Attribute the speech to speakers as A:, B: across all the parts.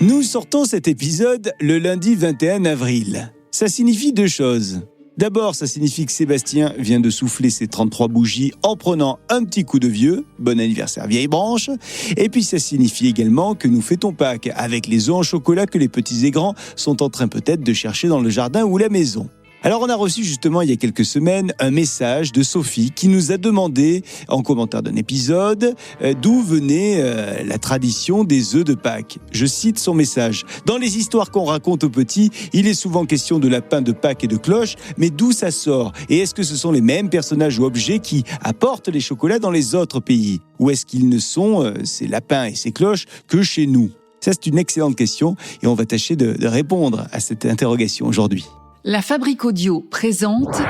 A: Nous sortons cet épisode le lundi 21 avril. Ça signifie deux choses. D'abord, ça signifie que Sébastien vient de souffler ses 33 bougies en prenant un petit coup de vieux. Bon anniversaire, vieille branche. Et puis, ça signifie également que nous fêtons Pâques avec les œufs en chocolat que les petits et grands sont en train peut-être de chercher dans le jardin ou la maison. Alors, on a reçu justement il y a quelques semaines un message de Sophie qui nous a demandé, en commentaire d'un épisode, d'où venait la tradition des œufs de Pâques. Je cite son message. « Dans les histoires qu'on raconte aux petits, il est souvent question de lapins, de Pâques et de cloches, mais d'où ça sort? Et est-ce que ce sont les mêmes personnages ou objets qui apportent les chocolats dans les autres pays? Ou est-ce qu'ils ne sont, ces lapins et ces cloches, que chez nous ?» Ça, c'est une excellente question et on va tâcher de répondre à cette interrogation aujourd'hui.
B: La Fabrique Audio présente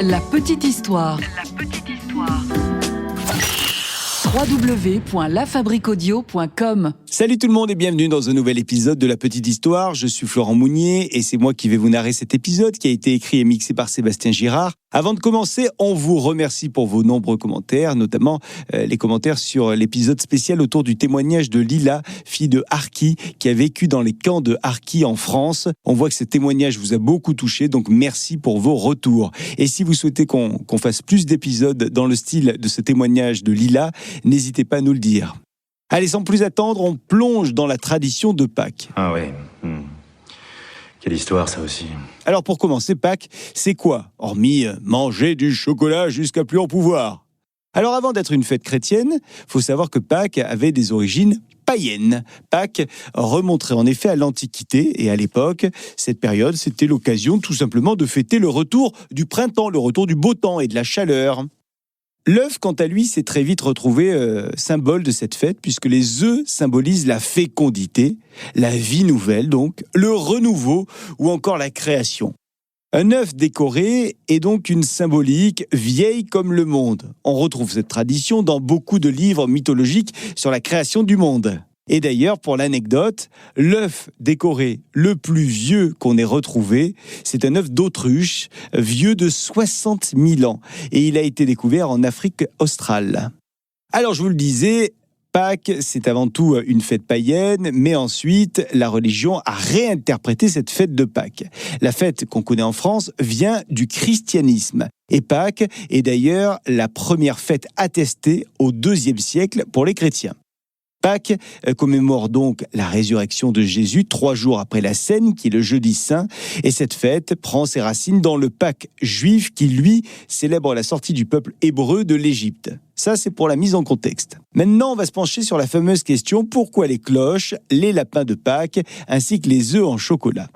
B: La Petite Histoire. www.lafabriqueaudio.com.
A: Salut tout le monde et bienvenue dans un nouvel épisode de La Petite Histoire. Je suis Florent Mounier et c'est moi qui vais vous narrer cet épisode qui a été écrit et mixé par Sébastien Girard. Avant de commencer, on vous remercie pour vos nombreux commentaires, notamment les commentaires sur l'épisode spécial autour du témoignage de Lila, fille de Harki, qui a vécu dans les camps de Harki en France. On voit que ce témoignage vous a beaucoup touché, donc merci pour vos retours. Et si vous souhaitez qu'on fasse plus d'épisodes dans le style de ce témoignage de Lila, n'hésitez pas à nous le dire. Allez, sans plus attendre, on plonge dans la tradition de Pâques.
C: Ah ouais. Quelle histoire, ça aussi.
A: Alors pour commencer, Pâques, c'est quoi? Hormis manger du chocolat jusqu'à plus en pouvoir. Alors avant d'être une fête chrétienne, faut savoir que Pâques avait des origines païennes. Pâques remonterait en effet à l'Antiquité et à l'époque, cette période, c'était l'occasion tout simplement de fêter le retour du printemps, le retour du beau temps et de la chaleur. L'œuf, quant à lui, s'est très vite retrouvé symbole de cette fête, puisque les œufs symbolisent la fécondité, la vie nouvelle donc, le renouveau ou encore la création. Un œuf décoré est donc une symbolique vieille comme le monde. On retrouve cette tradition dans beaucoup de livres mythologiques sur la création du monde. Et d'ailleurs, pour l'anecdote, l'œuf décoré le plus vieux qu'on ait retrouvé, c'est un œuf d'autruche, vieux de 60 000 ans. Et il a été découvert en Afrique australe. Alors, je vous le disais, Pâques, c'est avant tout une fête païenne, mais ensuite, la religion a réinterprété cette fête de Pâques. La fête qu'on connaît en France vient du christianisme. Et Pâques est d'ailleurs la première fête attestée au IIe siècle pour les chrétiens. Pâques commémore donc la résurrection de Jésus 3 jours après la Cène, qui est le jeudi saint, et cette fête prend ses racines dans le Pâques juif qui, lui, célèbre la sortie du peuple hébreu de l'Égypte. Ça, c'est pour la mise en contexte. Maintenant, on va se pencher sur la fameuse question: pourquoi les cloches, les lapins de Pâques, ainsi que les œufs en chocolat ?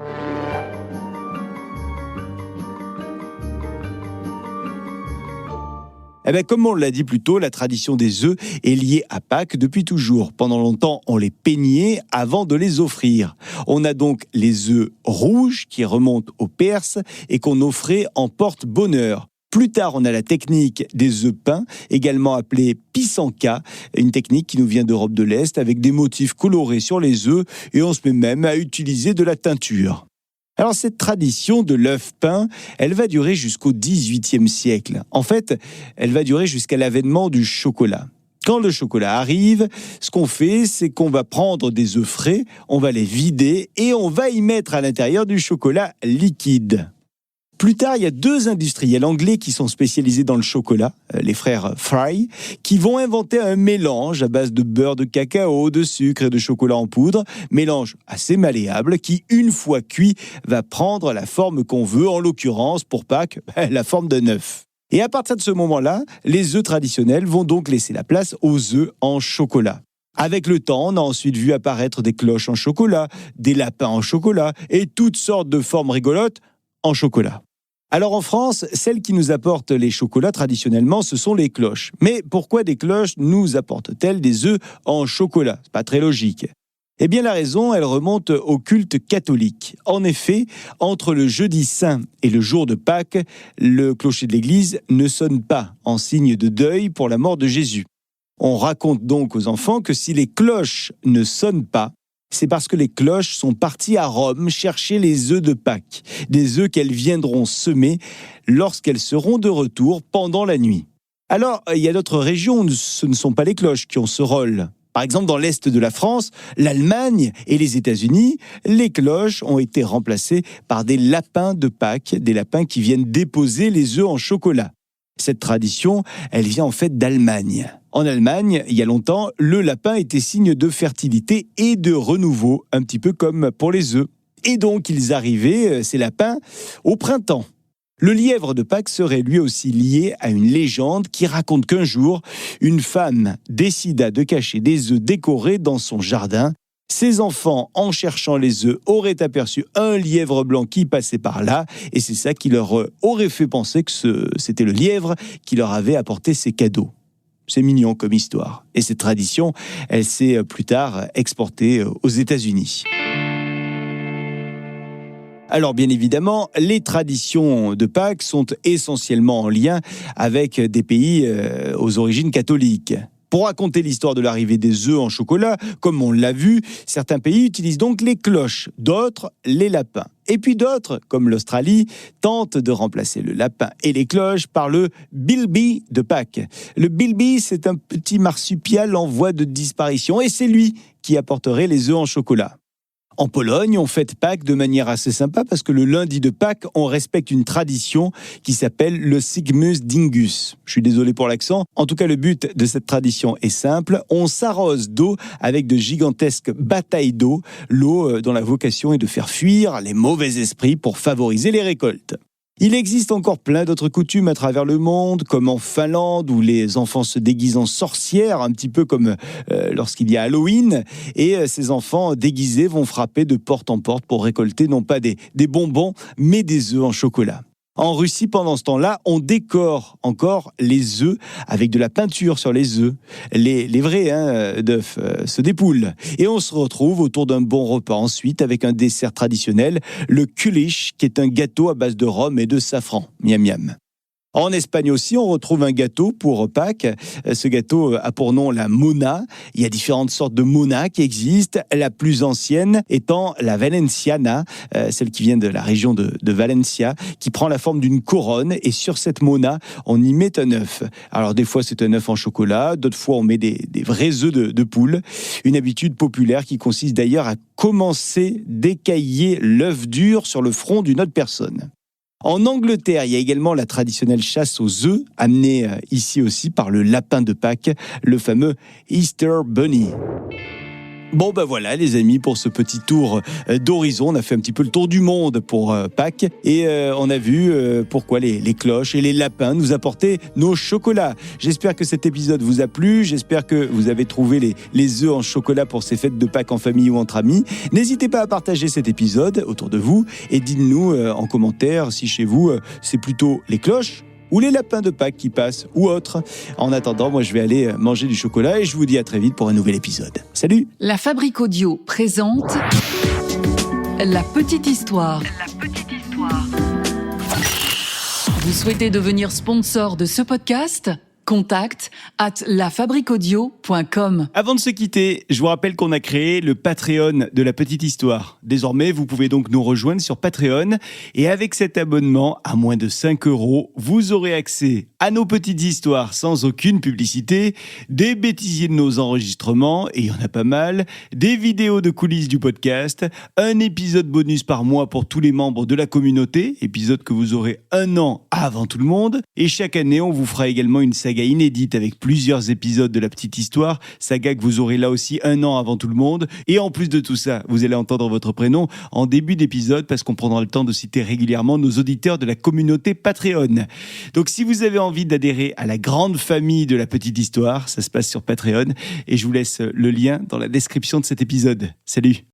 A: Comme on l'a dit plus tôt, la tradition des œufs est liée à Pâques depuis toujours. Pendant longtemps, on les peignait avant de les offrir. On a donc les œufs rouges qui remontent aux Perses et qu'on offrait en porte-bonheur. Plus tard, on a la technique des œufs peints, également appelée pissanka, une technique qui nous vient d'Europe de l'Est avec des motifs colorés sur les œufs et on se met même à utiliser de la teinture. Alors cette tradition de l'œuf peint, elle va durer jusqu'au XVIIIe siècle. En fait, elle va durer jusqu'à l'avènement du chocolat. Quand le chocolat arrive, ce qu'on fait, c'est qu'on va prendre des œufs frais, on va les vider et on va y mettre à l'intérieur du chocolat liquide. Plus tard, il y a 2 industriels anglais qui sont spécialisés dans le chocolat, les frères Fry, qui vont inventer un mélange à base de beurre de cacao, de sucre et de chocolat en poudre, mélange assez malléable qui, une fois cuit, va prendre la forme qu'on veut, en l'occurrence, pour Pâques, la forme d'un œuf. Et à partir de ce moment-là, les œufs traditionnels vont donc laisser la place aux œufs en chocolat. Avec le temps, on a ensuite vu apparaître des cloches en chocolat, des lapins en chocolat et toutes sortes de formes rigolotes en chocolat. Alors en France, celles qui nous apportent les chocolats traditionnellement, ce sont les cloches. Mais pourquoi des cloches nous apportent-elles des œufs en chocolat ? C'est pas très logique. Eh bien la raison, elle remonte au culte catholique. En effet, entre le jeudi saint et le jour de Pâques, le clocher de l'église ne sonne pas en signe de deuil pour la mort de Jésus. On raconte donc aux enfants que si les cloches ne sonnent pas, c'est parce que les cloches sont parties à Rome chercher les œufs de Pâques, des œufs qu'elles viendront semer lorsqu'elles seront de retour pendant la nuit. Alors, il y a d'autres régions où ce ne sont pas les cloches qui ont ce rôle. Par exemple, dans l'Est de la France, l'Allemagne et les États-Unis, les cloches ont été remplacées par des lapins de Pâques, des lapins qui viennent déposer les œufs en chocolat. Cette tradition, elle vient en fait d'Allemagne. En Allemagne, il y a longtemps, le lapin était signe de fertilité et de renouveau, un petit peu comme pour les œufs. Et donc, ils arrivaient, ces lapins, au printemps. Le lièvre de Pâques serait lui aussi lié à une légende qui raconte qu'un jour, une femme décida de cacher des œufs décorés dans son jardin. Ses enfants, en cherchant les œufs, auraient aperçu un lièvre blanc qui passait par là, et c'est ça qui leur aurait fait penser que c'était le lièvre qui leur avait apporté ces cadeaux. C'est mignon comme histoire. Et cette tradition, elle s'est plus tard exportée aux États-Unis. Alors bien évidemment, les traditions de Pâques sont essentiellement en lien avec des pays aux origines catholiques. Pour raconter l'histoire de l'arrivée des œufs en chocolat, comme on l'a vu, certains pays utilisent donc les cloches, d'autres les lapins. Et puis d'autres, comme l'Australie, tentent de remplacer le lapin et les cloches par le bilby de Pâques. Le bilby, c'est un petit marsupial en voie de disparition et c'est lui qui apporterait les œufs en chocolat. En Pologne, on fête Pâques de manière assez sympa parce que le lundi de Pâques, on respecte une tradition qui s'appelle le Sigmus Dingus. Je suis désolé pour l'accent. En tout cas, le but de cette tradition est simple. On s'arrose d'eau avec de gigantesques batailles d'eau. L'eau dont la vocation est de faire fuir les mauvais esprits pour favoriser les récoltes. Il existe encore plein d'autres coutumes à travers le monde, comme en Finlande, où les enfants se déguisent en sorcières, un petit peu comme lorsqu'il y a Halloween, et ces enfants déguisés vont frapper de porte en porte pour récolter non pas des bonbons, mais des œufs en chocolat. En Russie, pendant ce temps-là, on décore encore les œufs avec de la peinture sur les œufs. Les vrais d'œufs, ceux des poules. Et on se retrouve autour d'un bon repas ensuite avec un dessert traditionnel, le kulish, qui est un gâteau à base de rhum et de safran. Miam miam. En Espagne aussi, on retrouve un gâteau pour Pâques. Ce gâteau a pour nom la mona. Il y a différentes sortes de mona qui existent. La plus ancienne étant la valenciana, celle qui vient de la région de Valencia, qui prend la forme d'une couronne. Et sur cette mona, on y met un œuf. Alors des fois, c'est un œuf en chocolat. D'autres fois, on met des vrais œufs de poule. Une habitude populaire qui consiste d'ailleurs à commencer d'écailler l'œuf dur sur le front d'une autre personne. En Angleterre, il y a également la traditionnelle chasse aux œufs, amenée ici aussi par le lapin de Pâques, le fameux Easter Bunny. Bon ben voilà les amis, pour ce petit tour d'horizon, on a fait un petit peu le tour du monde pour Pâques et on a vu pourquoi les cloches et les lapins nous apportaient nos chocolats. J'espère que cet épisode vous a plu, j'espère que vous avez trouvé les œufs en chocolat pour ces fêtes de Pâques en famille ou entre amis. N'hésitez pas à partager cet épisode autour de vous et dites-nous en commentaire si chez vous c'est plutôt les cloches ou les lapins de Pâques qui passent, ou autres. En attendant, moi je vais aller manger du chocolat et je vous dis à très vite pour un nouvel épisode. Salut!
B: La Fabrique Audio présente La Petite Histoire. Vous souhaitez devenir sponsor de ce podcast ? Contact @lafabriqueaudio.com.
A: Avant de se quitter, je vous rappelle qu'on a créé le Patreon de La Petite Histoire. Désormais, vous pouvez donc nous rejoindre sur Patreon et avec cet abonnement à moins de 5 €, vous aurez accès à nos petites histoires sans aucune publicité, des bêtisiers de nos enregistrements, et il y en a pas mal, des vidéos de coulisses du podcast, un épisode bonus par mois pour tous les membres de la communauté, épisode que vous aurez un an avant tout le monde, et chaque année, on vous fera également une saga inédite avec plusieurs épisodes de La Petite Histoire, saga que vous aurez là aussi un an avant tout le monde. Et en plus de tout ça, vous allez entendre votre prénom en début d'épisode parce qu'on prendra le temps de citer régulièrement nos auditeurs de la communauté Patreon. Donc si vous avez envie d'adhérer à la grande famille de La Petite Histoire, ça se passe sur Patreon et je vous laisse le lien dans la description de cet épisode. Salut!